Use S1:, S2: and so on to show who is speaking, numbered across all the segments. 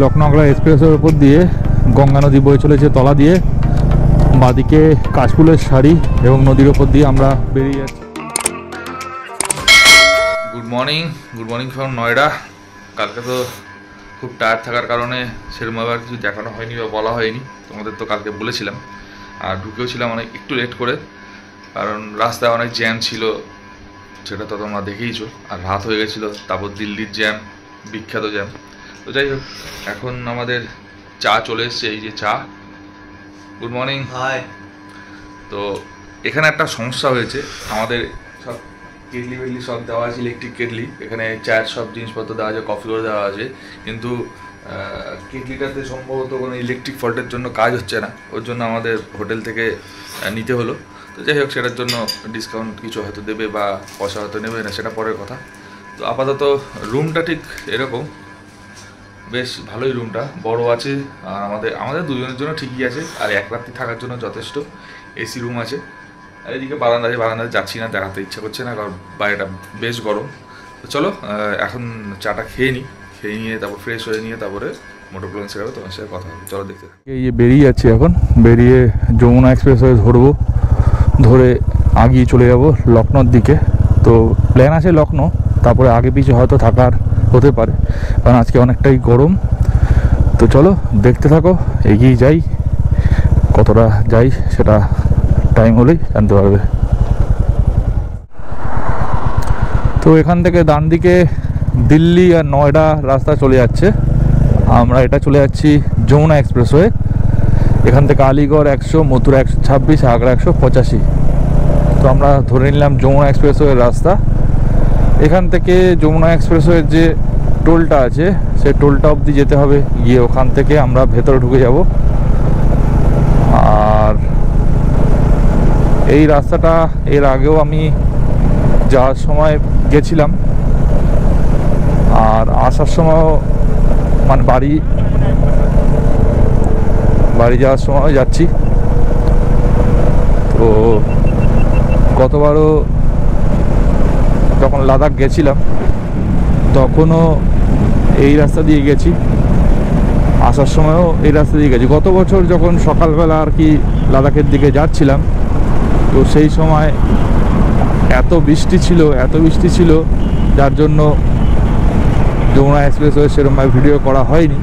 S1: লখনউ আগ্রা এক্সপ্রেসের উপর দিয়ে গঙ্গা নদী বয়ে চলেছে তলা দিয়ে, বাঁদিকে কাশফুলের শাড়ি এবং নদীর ওপর দিয়ে আমরা বেরিয়ে যাচ্ছি।
S2: Good morning from Noida. কালকে তো খুব টায়ার্ড থাকার কারণে সেরকমভাবে আর কিছু দেখানো হয়নি বা বলা হয়নি, তোমাদের তো কালকে বলেছিলাম। আর ঢুকেও ছিলাম অনেক একটু লেট করে, কারণ রাস্তায় অনেক জ্যাম ছিল, সেটা তো তোমরা দেখেইছো। আর রাত হয়ে গেছিলো, তারপর দিল্লির জ্যাম, বিখ্যাত জ্যাম। তো যাই হোক, এখন আমাদের চা চলে এসছে, এই যে চা। Good morning.
S3: হাই।
S2: তো এখানে একটা সমস্যা হয়েছে, আমাদের সব কেটলি বেটলি সব দেওয়া আছে, ইলেকট্রিক কেটলি, এখানে চায়ের সব জিনিসপত্র দেওয়া আছে, কফি করে দেওয়া আছে, কিন্তু কেটলিটাতে সম্ভবত কোনো ইলেকট্রিক ফল্টের জন্য কাজ হচ্ছে না, ওর জন্য আমাদের হোটেল থেকে নিতে হলো। তো যাই হোক, সেটার জন্য ডিসকাউন্ট কিছু হয়তো দেবে বা পয়সা হয়তো নেবে না, সেটা পরের কথা। তো আপাতত রুমটা ঠিক এরকম, বেশ ভালোই রুমটা, বড় আছে। আর আমাদের দুজনের জন্য ঠিকই আছে, আর এক রাত্রি থাকার জন্য যথেষ্ট। এসি রুম আছে। আর এদিকে বারান্দায় যাচ্ছি না, দেখাতে ইচ্ছা করছে না, কারণ বাইরেটা বেশ গরম। তো চলো এখন চাটা খেয়ে নিয়ে তারপর ফ্রেশ হয়ে নিয়ে তারপরে মোটর প্ল্যান সেরাবে, তোমার সাথে কথা হবে। চলো দেখতে।
S1: এই যে বেরিয়ে যাচ্ছি এখন, বেরিয়ে যমুনা এক্সপ্রেসওয়ে ধরে আগিয়ে চলে যাব লখনউর দিকে। তো প্ল্যান আছে লখনউ, তারপরে আগে পিছু হয়তো থাকার হতে পারে, কারণ আজকে অনেকটাই গরম। তো চলো দেখতে থাকো, এগিয়ে যাই, কতটা যাই সেটা টাইম হলেই জানতে পারবে। তো এখান থেকে ডান দিকে দিল্লি আর নয়ডা রাস্তা চলে যাচ্ছে, আমরা এটা চলে যাচ্ছি যমুনা এক্সপ্রেসওয়ে। এখান থেকে আলিগড় 100, মথুরা 126, আগ্রা 185। তো আমরা ধরে নিলাম যমুনা এক্সপ্রেসওয়ের রাস্তা। এখান থেকে যমুনা এক্সপ্রেসওয়ের যে টোলটা আছে, সেই টোলটা অবধি যেতে হবে, গিয়ে ওখান থেকে আমরা ভেতরে ঢুকে যাব। আর এই রাস্তাটা এর আগেও আমি যাওয়ার সময় গেছিলাম, আর আসার সময় মানে বাড়ি যাওয়ার সময় যাচ্ছি। তো গতবারও যখন লাদাখ গেছিলাম তখনও এই রাস্তা দিয়ে গেছি, আসার সময়ও এই রাস্তা দিয়ে গেছি। গত বছর যখন সকালবেলা আর কি লাদাখের দিকে যাচ্ছিলাম, তো সেই সময় এত বৃষ্টি ছিল যার জন্য যমুনা এক্সপ্রেসওয়ে সেরকমভাবে ভিডিও করা হয়নি।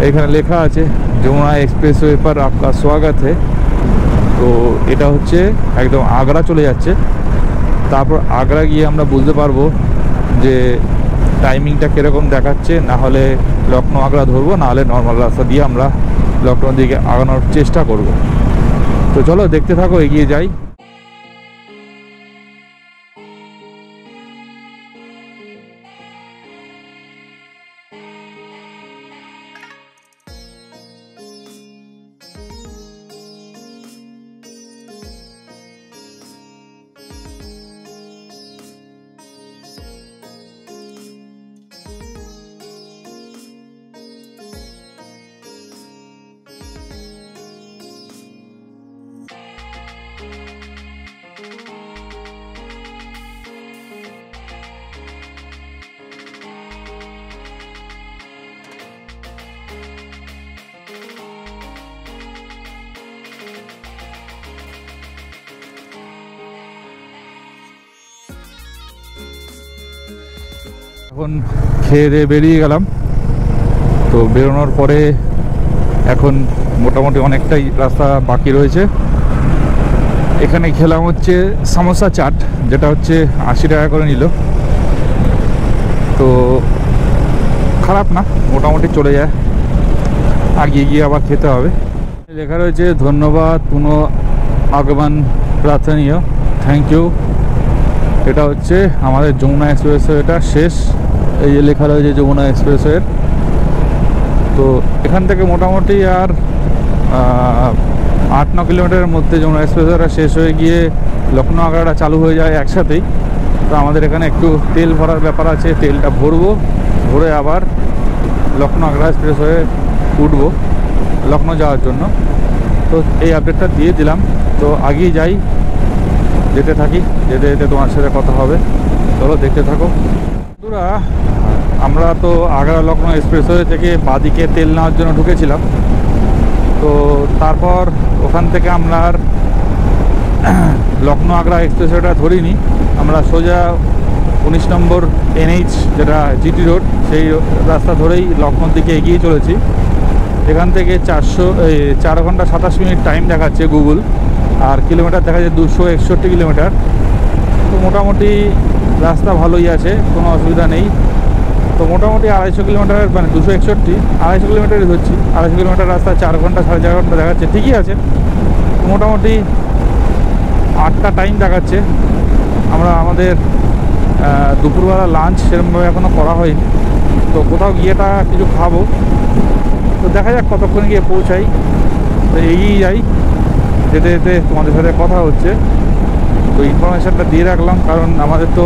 S1: এখানে লেখা আছে যমুনা এক্সপ্রেসওয়ে पर आपका स्वागत है। তো এটা হচ্ছে একদম আগ্রা চলে যাচ্ছে। তারপর আগ্রা গিয়ে আমরা বুঝতে পারবো যে টাইমিংটা কীরকম দেখাচ্ছে, না হলে লখনউ আগ্রা ধরবো, না হলে নর্মাল রাস্তা দিয়ে আমরা লখনউর দিকে আগানোর চেষ্টা করব। তো চলো দেখতে থাকো, এগিয়ে যাই। এখন খেয়ে দিয়ে বেরিয়ে গেলাম। তো বেরোনোর পরে এখন মোটামুটি অনেকটাই রাস্তা বাকি রয়েছে। এখানে খেলাম হচ্ছে সমোসা চাট, যেটা হচ্ছে 80 টাকা করে নিল। তো খারাপ না, মোটামুটি চলে যায়, আগিয়ে গিয়ে আবার খেতে হবে। লেখা রয়েছে ধন্যবাদ, পুনঃ আগমন প্রার্থনীয়, থ্যাংক ইউ। এটা হচ্ছে আমাদের যমুনা এক্সপ্রেসওয়ে, এটা শেষ। এই যে লেখা রয়েছে যমুনা এক্সপ্রেসওয়ের। তো এখান থেকে মোটামুটি আর 8-9 কিলোমিটারের মধ্যে যমুনা এক্সপ্রেসওয়েটা শেষ হয়ে গিয়ে লখনউ আগ্রাটা চালু হয়ে যায় একসাথেই। তো আমাদের এখানে একটু তেল ভরার ব্যাপার আছে, তেলটা ভরে আবার লখনউ আগ্রা এক্সপ্রেসওয়ে উঠবো লখনউ যাওয়ার জন্য। তো এই আপডেটটা দিয়ে দিলাম। তো আগেই যাই, যেতে থাকি, যেতে যেতে তোমার সাথে কথা হবে। চলো দেখতে থাকো। বন্ধুরা, আমরা তো আগ্রা লখনৌ এক্সপ্রেসওয়ে থেকে বাদিকে তেল নেওয়ার জন্য ঢুকেছিলাম। তো তারপর ওখান থেকে আমরা আর লখনৌ আগ্রা এক্সপ্রেসওয়েটা ধরিনি, আমরা সোজা 19 নম্বর NH যেটা GT রোড, সেই রাস্তা ধরেই লখনৌর দিকে এগিয়ে চলেছি। এখান থেকে 4 ঘন্টা 27 মিনিট টাইম দেখাচ্ছে গুগল, আর কিলোমিটার দেখা যায় 261 কিলোমিটার। তো মোটামুটি রাস্তা ভালোই আছে, কোনো অসুবিধা নেই। তো মোটামুটি 250 কিলোমিটার, মানে 261, 250 কিলোমিটারই ধরছি। 250 কিলোমিটার রাস্তা 4 ঘন্টা 4.5 ঘন্টা দেখাচ্ছে, ঠিকই আছে। মোটামুটি 8টা টাইম দেখাচ্ছে। আমরা আমাদের দুপুরবেলা লাঞ্চ সেরকমভাবে এখনও করা হয়নি, তো কোথাও গিয়েটা কিছু খাবো। তো দেখা যাক কতক্ষণ গিয়ে পৌঁছাই। তো এগিয়ে যাই, যেতে যেতে তোমাদের সাথে কথা হচ্ছে। তো ইনফরমেশানটা দিয়ে রাখলাম, কারণ আমাদের তো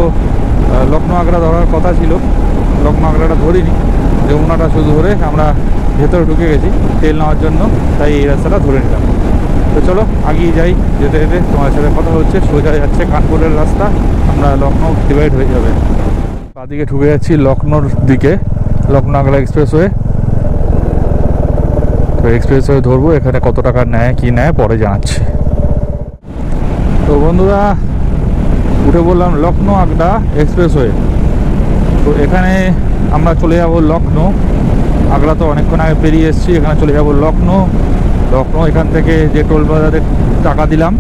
S1: লখনৌ আগ্রা ধরার কথা ছিল, লখনৌ আগ্রাটা ধরিনি, যমুনাটা শুধু ধরে আমরা ভেতরে ঢুকে গেছি তেল নেওয়ার জন্য, তাই এই রাস্তাটা ধরে নিলাম। তো চলো আগিয়ে যাই, যেতে যেতে তোমার সাথে কথা হচ্ছে। সোজা যাচ্ছে কানপুরের রাস্তা, আমরা লখনৌ ডিভাইড হয়ে যাবে। বাদিকে ঢুকে যাচ্ছি লখনৌর দিকে, লখনৌ আগ্রা এক্সপ্রেসওয়ে। তো এক্সপ্রেসওয়ে ধরবো, এখানে কত টাকা নেয় কি নেয় পরে জানাচ্ছি। তো বন্ধুরা, উঠে বললাম লখনৌ আগ্রা এক্সপ্রেসওয়ে। তো এখানে আমরা চলে যাব লখনৌ। আগ্রা তো অনেকক্ষণ আগে পেরিয়ে এসেছি, এখানে চলে যাব লখনৌ। লখনৌ এখান থেকে যে টোল প্লাজাতে টাকা দিলাম,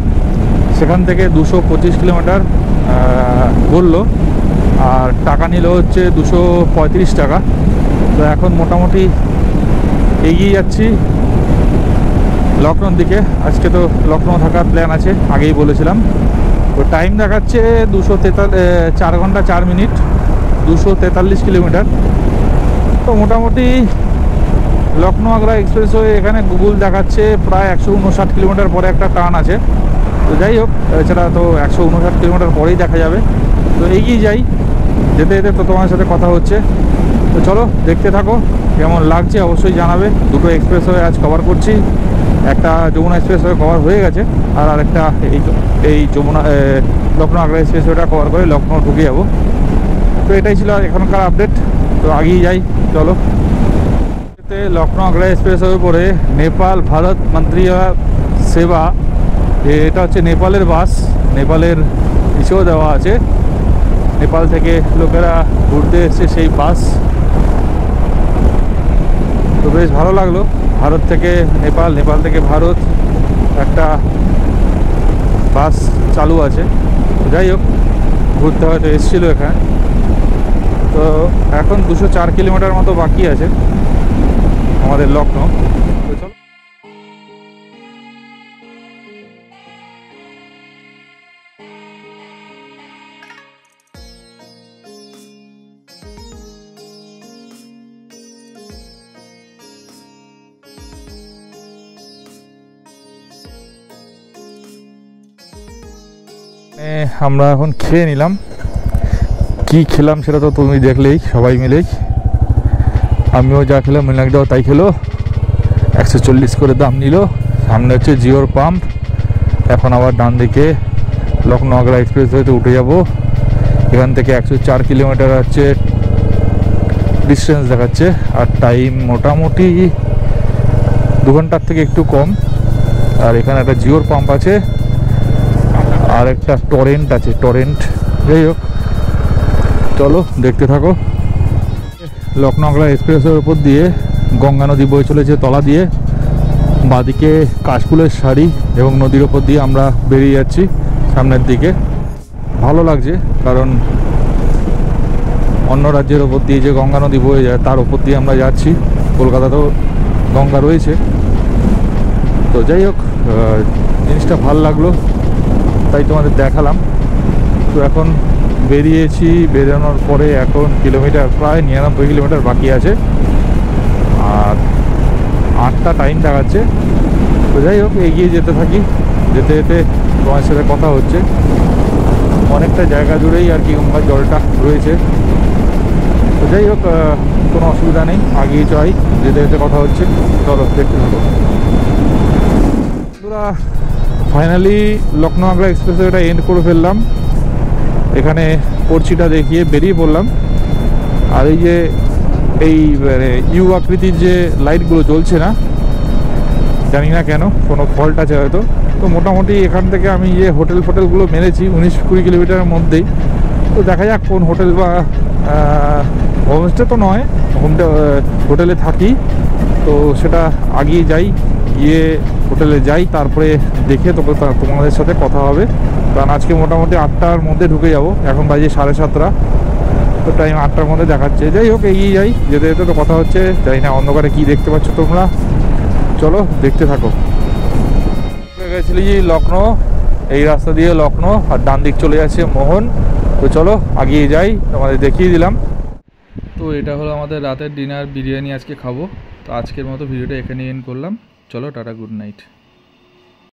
S1: সেখান থেকে 225 কিলোমিটার বললো, আর টাকা নিল হচ্ছে 235 টাকা। তো এখন মোটামুটি এগিয়ে যাচ্ছি লখনৌর দিকে। আজকে তো লখনৌ থাকার প্ল্যান আছে, আগেই বলেছিলাম। তো টাইম দেখাচ্ছে 4 ঘন্টা 4 মিনিট, 243 কিলোমিটার। তো মোটামুটি লখনৌ আগ্রা এক্সপ্রেসওয়ে এখানে গুগল দেখাচ্ছে প্রায় 159 কিলোমিটার পরে একটা টার্ন আছে। তো যাই হোক, এছাড়া তো 159 কিলোমিটার পরেই দেখা যাবে। তো এগিয়ে যাই, যেতে যেতে তো তোমার সাথে কথা হচ্ছে। তো চলো দেখতে থাকো, কেমন লাগছে অবশ্যই জানাবে। দুটো এক্সপ্রেসওয়ে আজ কভার করছি, একটা যমুনা এক্সপ্রেসওয়ে কভার হয়ে গেছে, আর আরেকটা এই যমুনা লখনৌ আগ্রা এক্সপ্রেসওয়েটা কভার করে লখনৌ ঢুকে যাবো। তো এটাই ছিল এখনকার আপডেট। তো আগেই যাই, চলো। লখনৌ আগ্রা এক্সপ্রেসওয়ে পরে নেপাল ভারত মন্ত্রিয়া সেবা, এটা হচ্ছে নেপালের বাস, নেপালের ইসেও দেওয়া আছে, নেপাল থেকে লোকেরা ঘুরতে এসছে সেই বাস। তো বেশ ভালো লাগলো, ভারত থেকে নেপাল, নেপাল থেকে ভারত একটা বাস চালু আছে। যাই হোক, ঘুরতে হয়তো এসেছিলো এখানে। তো এখন 204 কিলোমিটার মতো বাকি আছে আমাদের লখনৌ। তো চলো। আমরা এখন খেয়ে নিলাম, কি খেলাম সেটা তো তুমি দেখলেই, সবাই মিলেই। আমিও যা খেলাম, মিনাকদাও তাই খেলো। 140 করে দাম নিল। সামনে হচ্ছে জিওর পাম্প। এখন আবার ডান দিকে লখনৌ আগ্রা এক্সপ্রেসওয়েতে উঠে যাব। এখান থেকে 104 কিলোমিটার হচ্ছে ডিস্টেন্স দেখাচ্ছে, আর টাইম মোটামুটি 2 ঘন্টার থেকে একটু কম। আর এখানে একটা জিওর পাম্প আছে, আর একটা টরেন্ট আছে, টরেন্ট। যাই হোক, চলো দেখতে থাকো। লখনৌ আগ্রা এক্সপ্রেসের উপর দিয়ে গঙ্গা নদী বয়ে চলেছে তলা দিয়ে। বাদিকে কাশফুলের শাড়ি এবং নদীর ওপর দিয়ে আমরা বেরিয়ে যাচ্ছি সামনের দিকে। ভালো লাগছে, কারণ অন্য রাজ্যের ওপর দিয়ে যে গঙ্গা নদী বয়ে যায় তার ওপর দিয়ে আমরা যাচ্ছি। কলকাতাতেও গঙ্গা রয়েছে। তো যাই হোক, জিনিসটা ভালো লাগলো, তাই তোমাদের দেখালাম। তো এখন বেরিয়েছি, বেরোনোর পরে এখন কিলোমিটার প্রায় 99 কিলোমিটার বাকি আছে, আর 8টা টাইম দেখাচ্ছে। তো যাই হোক, এগিয়ে যেতে থাকি, যেতে যেতে তোমার সাথে কথা হচ্ছে। অনেকটা জায়গা জুড়েই আর কি গঙ্গার জলটা রয়েছে। তো যাই হোক, কোনো অসুবিধা নেই, আগিয়ে যাই, যেতে যেতে কথা হচ্ছে। চলো দেখতে থাকো। ফাইনালি লখনৌ আগ্রা এক্সপ্রেসওয়েটা এন্ড করে ফেললাম। এখানে পর্চিটা দেখিয়ে বেরিয়ে পড়লাম। আর এই যে এই ইউ আকৃতির যে লাইটগুলো জ্বলছে না, জানি না কেন, কোনো ফল্ট আছে হয়তো। তো মোটামুটি এখান থেকে আমি যে হোটেলগুলো মেরেছি 19-20 কিলোমিটারের মধ্যেই। তো দেখা যাক কোন হোটেল বা হোমস্টে তো নয়, হোটেলে থাকি, তো সেটা আগিয়ে যাই, গিয়ে হোটেলে যাই, তারপরে দেখে তোমাদের সাথে কথা হবে। কারণ আজকে মোটামুটি 8টার মধ্যে ঢুকে যাব, এখন বাজে 7:30, তো টাইম 8টার মধ্যে দেখাচ্ছে। যাই হোক, এগিয়ে যাই, যেতে যেতে তো কথা হচ্ছে। জানি না অন্ধকারে কি দেখতে পাচ্ছ তোমরা, চলো দেখতে থাকো। গেছিলি লখনৌ, এই রাস্তা দিয়ে লখনৌ, আর ডান দিক চলে যাচ্ছে মোহন। তো চলো আগিয়ে যাই, তোমাদের দেখিয়ে দিলাম। তো এটা হলো আমাদের রাতের ডিনার, বিরিয়ানি আজকে খাবো। তো আজকের মতো ভিডিওটা এখানে এন্ড করলাম। চলো টাটা, গুড নাইট।